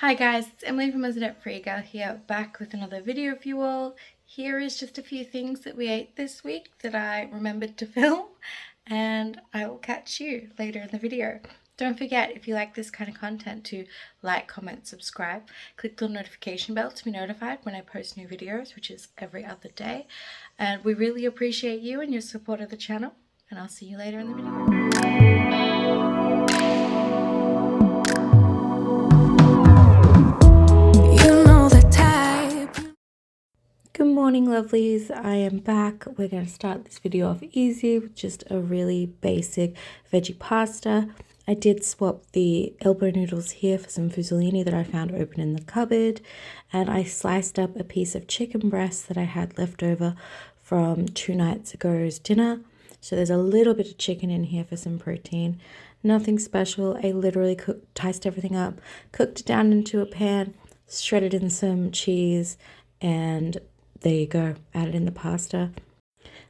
Hi guys, it's Emily from Australian Frugal here, back with another video for you all. Here is just a few things that we ate this week that I remembered to film, and I will catch you later in the video. Don't forget, if you like this kind of content, to like, comment, subscribe, click the notification bell to be notified when I post new videos, which is every other day. And we really appreciate you and your support of the channel, and I'll see you later in the video. Good morning, lovelies. I am back. We're going to start this video off easy with just a really basic veggie pasta. I did swap the elbow noodles here for some fusilini that I found open in the cupboard, and I sliced up a piece of chicken breast that I had left over from 2 nights ago's dinner. So there's a little bit of chicken in here for some protein. Nothing special. I literally diced everything up, cooked it down into a pan, shredded in some cheese, and there you go, add it in the pasta.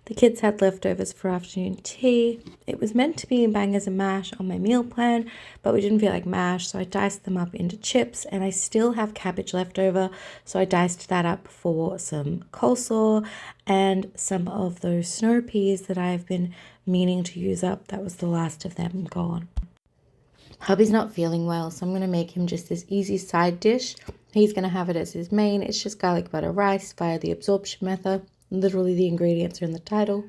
The kids had leftovers for afternoon tea. It was meant to be bangers and mash on my meal plan, but we didn't feel like mash, so I diced them up into chips, and I still have cabbage left over, so I diced that up for some coleslaw and some of those snow peas that I've been meaning to use up. That was the last of them gone. Hubby's not feeling well, so I'm going to make him just this easy side dish. He's going to have it as his main. It's just garlic butter rice via the absorption method. Literally the ingredients are in the title.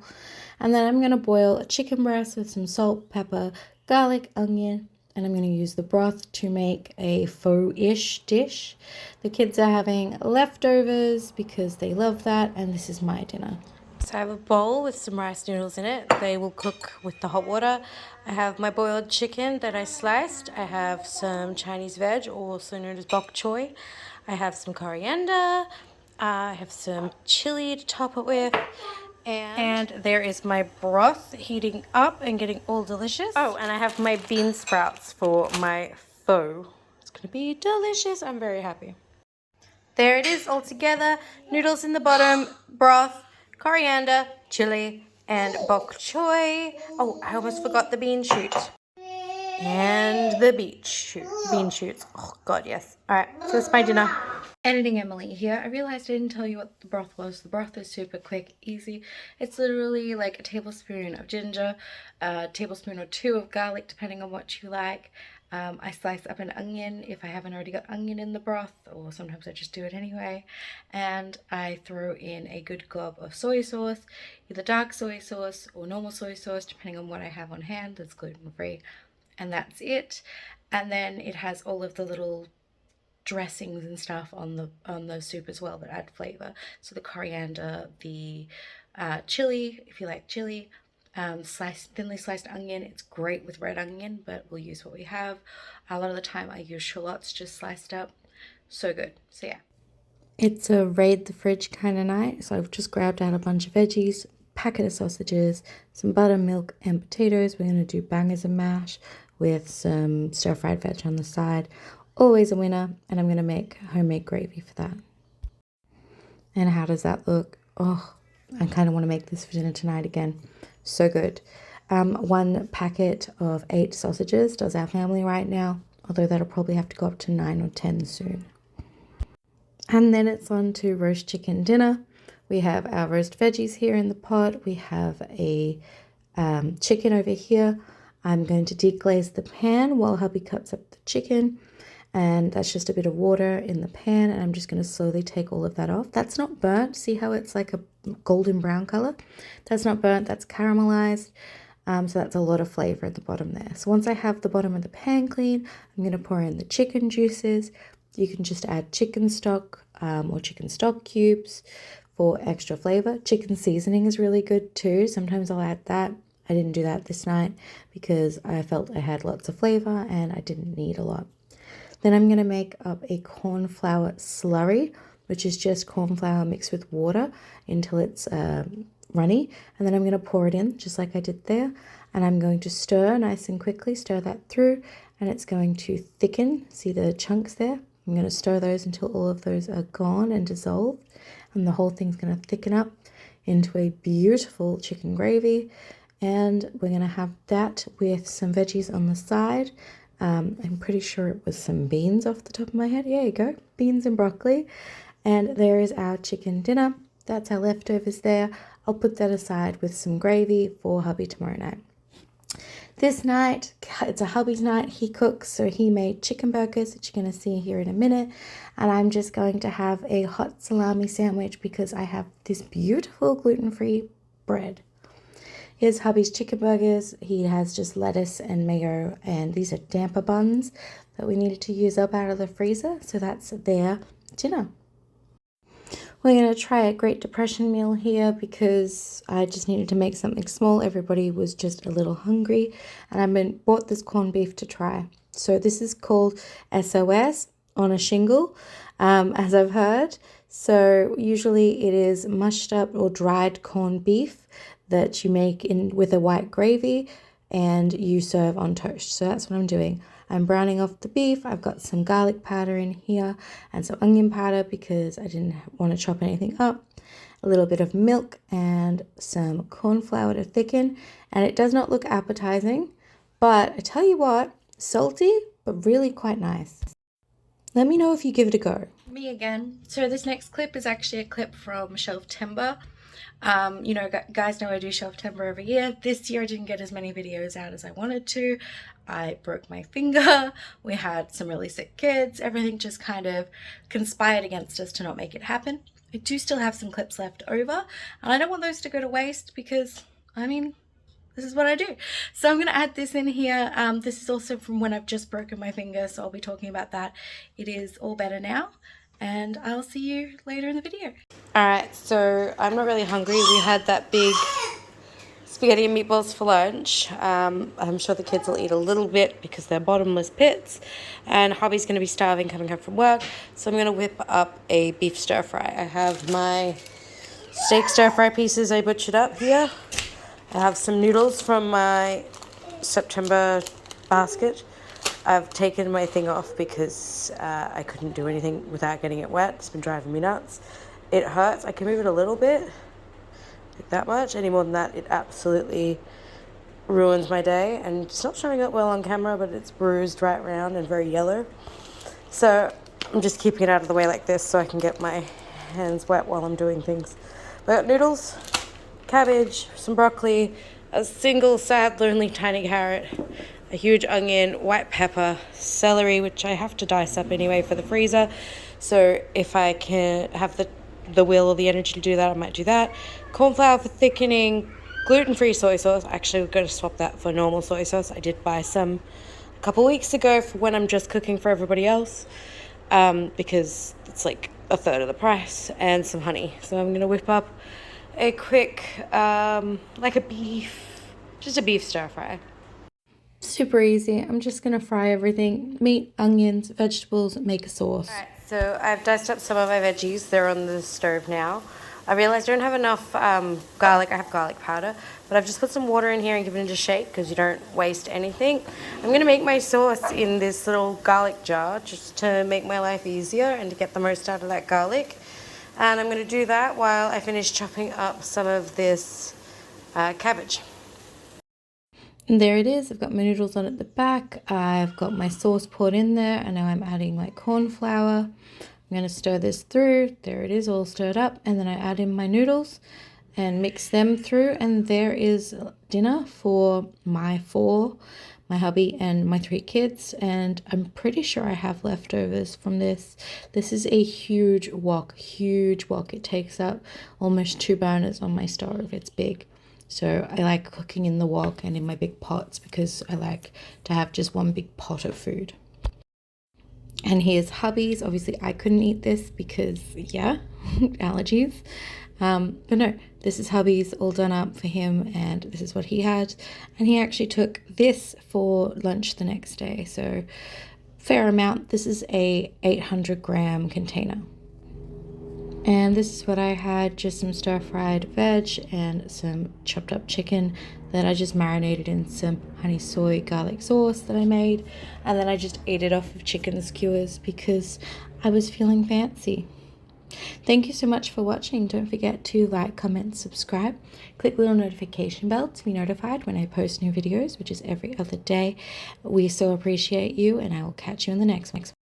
And then I'm going to boil a chicken breast with some salt, pepper, garlic, onion, and I'm going to use the broth to make a faux-ish dish. The kids are having leftovers because they love that, and this is my dinner. So I have a bowl with some rice noodles in it. They will cook with the hot water. I have my boiled chicken that I sliced. I have some Chinese veg, also known as bok choy. I have some coriander. I have some chili to top it with. And there is my broth heating up and getting all delicious. Oh, and I have my bean sprouts for my pho. It's going to be delicious. I'm very happy. There it is all together. Noodles in the bottom, broth, coriander, chili, and bok choy. Oh, I almost forgot the bean shoot. And the bean shoots. Oh, God, yes. All right, so that's my dinner. Editing Emily here. I realized I didn't tell you what the broth was. The broth is super quick, easy. It's literally like a tablespoon of ginger, a tablespoon or 2 of garlic, depending on what you like. I slice up an onion if I haven't already got onion in the broth, or sometimes I just do it anyway. And I throw in a good glob of soy sauce, either dark soy sauce or normal soy sauce, depending on what I have on hand that's gluten-free. And that's it. And then it has all of the little dressings and stuff on the soup as well that add flavor. So the coriander, the chili, if you like chili, thinly sliced onion. It's great with red onion, but we'll use what we have. A lot of the time I use shallots just sliced up. So good. So yeah. It's a raid the fridge kind of night, so I've just grabbed out a bunch of veggies, packet of sausages, some butter, milk, and potatoes. We're going to do bangers and mash with some stir-fried veg on the side. Always a winner, and I'm going to make homemade gravy for that. And how does that look? Oh, I kind of want to make this for dinner tonight again. So good. 1 packet of 8 sausages does our family right now, although that'll probably have to go up to 9 or 10 soon. And then it's on to roast chicken dinner. We have our roast veggies here in the pot. We have a chicken over here. I'm going to deglaze the pan while hubby cuts up the chicken. And that's just a bit of water in the pan, and I'm just going to slowly take all of that off. That's not burnt. See how it's like a golden brown color? That's not burnt, that's caramelized. So that's a lot of flavor at the bottom there. So once I have the bottom of the pan clean, I'm going to pour in the chicken juices. You can just add chicken stock or chicken stock cubes for extra flavor. Chicken seasoning is really good too. Sometimes I'll add that. I didn't do that this night because I felt I had lots of flavor and I didn't need a lot. Then I'm going to make up a corn flour slurry, which is just corn flour mixed with water until it's runny. And then I'm going to pour it in just like I did there. And I'm going to stir nice and quickly, stir that through, and it's going to thicken. See the chunks there? I'm going to stir those until all of those are gone and dissolved. And the whole thing's going to thicken up into a beautiful chicken gravy. And we're going to have that with some veggies on the side. I'm pretty sure it was some beans off the top of my head. There you go, beans and broccoli. And there is our chicken dinner. That's our leftovers there. I'll put that aside with some gravy for hubby tomorrow night. This night, it's a hubby's night. He cooks, so he made chicken burgers, which you're going to see here in a minute. And I'm just going to have a hot salami sandwich because I have this beautiful gluten-free bread. Here's hubby's chicken burgers. He has just lettuce and mayo, and these are damper buns that we needed to use up out of the freezer. So that's their dinner. We're going to try a Great Depression meal here because I just needed to make something small. Everybody was just a little hungry, and I bought this corned beef to try. So this is called SOS on a shingle, as I've heard. So usually it is mushed up or dried corned beef that you make in with a white gravy and you serve on toast. So that's what I'm doing. I'm browning off the beef. I've got some garlic powder in here and some onion powder because I didn't want to chop anything up. A little bit of milk and some corn flour to thicken. And it does not look appetizing, but I tell you what, salty, but really quite nice. Let me know if you give it a go. Me again. So this next clip is actually a clip from Shelf-Timber. You know, guys know I do Shelf-Timber every year. This year I didn't get as many videos out as I wanted to. I broke my finger. We had some really sick kids. Everything just kind of conspired against us to not make it happen. I do still have some clips left over, and I don't want those to go to waste because, I mean, this is what I do. So I'm going to add this in here. This is also from when I've just broken my finger, so I'll be talking about that. It is all better now, and I'll see you later in the video. Alright, so I'm not really hungry. We had that big spaghetti and meatballs for lunch. I'm sure the kids will eat a little bit because they're bottomless pits, and hubby's going to be starving coming home from work, so I'm going to whip up a beef stir fry. I have my steak stir fry pieces I butchered up here. I have some noodles from my September basket. I've taken my thing off because I couldn't do anything without getting it wet. It's been driving me nuts. It hurts. I can move it a little bit, like that much. Any more than that, it absolutely ruins my day. And it's not showing up well on camera, but it's bruised right around and very yellow. So I'm just keeping it out of the way like this so I can get my hands wet while I'm doing things. I got noodles, cabbage, some broccoli, a single sad, lonely, tiny carrot, a huge onion, white pepper, celery, which I have to dice up anyway for the freezer. So if I can have the will or the energy to do that, I might do that. Corn flour for thickening, gluten-free soy sauce. Actually, we're going to swap that for normal soy sauce. I did buy some a couple weeks ago for when I'm just cooking for everybody else, because it's like a third of the price, and some honey. So I'm going to whip up a quick, like a beef stir fry. Super easy. I'm just going to fry everything. Meat, onions, vegetables, make a sauce. Alright, so I've diced up some of my veggies. They're on the stove now. I realized I don't have enough garlic. I have garlic powder, but I've just put some water in here and given it a shake because you don't waste anything. I'm going to make my sauce in this little garlic jar just to make my life easier and to get the most out of that garlic. And I'm going to do that while I finish chopping up some of this cabbage. And there it is. I've got my noodles on at the back. I've got my sauce poured in there, and now I'm adding my corn flour. I'm going to stir this through. There it is, all stirred up. And then I add in my noodles and mix them through. And there is dinner for my hubby and my 3 kids. And I'm pretty sure I have leftovers from this. This is a huge wok, It takes up almost 2 burners on my stove. It's big. So I like cooking in the wok and in my big pots because I like to have just one big pot of food. And here's hubby's. Obviously I couldn't eat this because, yeah, allergies. But no, this is hubby's all done up for him, and this is what he had. And he actually took this for lunch the next day. So fair amount. This is a 800-gram container. And this is what I had, just some stir-fried veg and some chopped up chicken that I just marinated in some honey soy garlic sauce that I made. And then I just ate it off of chicken skewers because I was feeling fancy. Thank you so much for watching. Don't forget to like, comment, subscribe. Click the little notification bell to be notified when I post new videos, which is every other day. We so appreciate you, and I will catch you in the next one.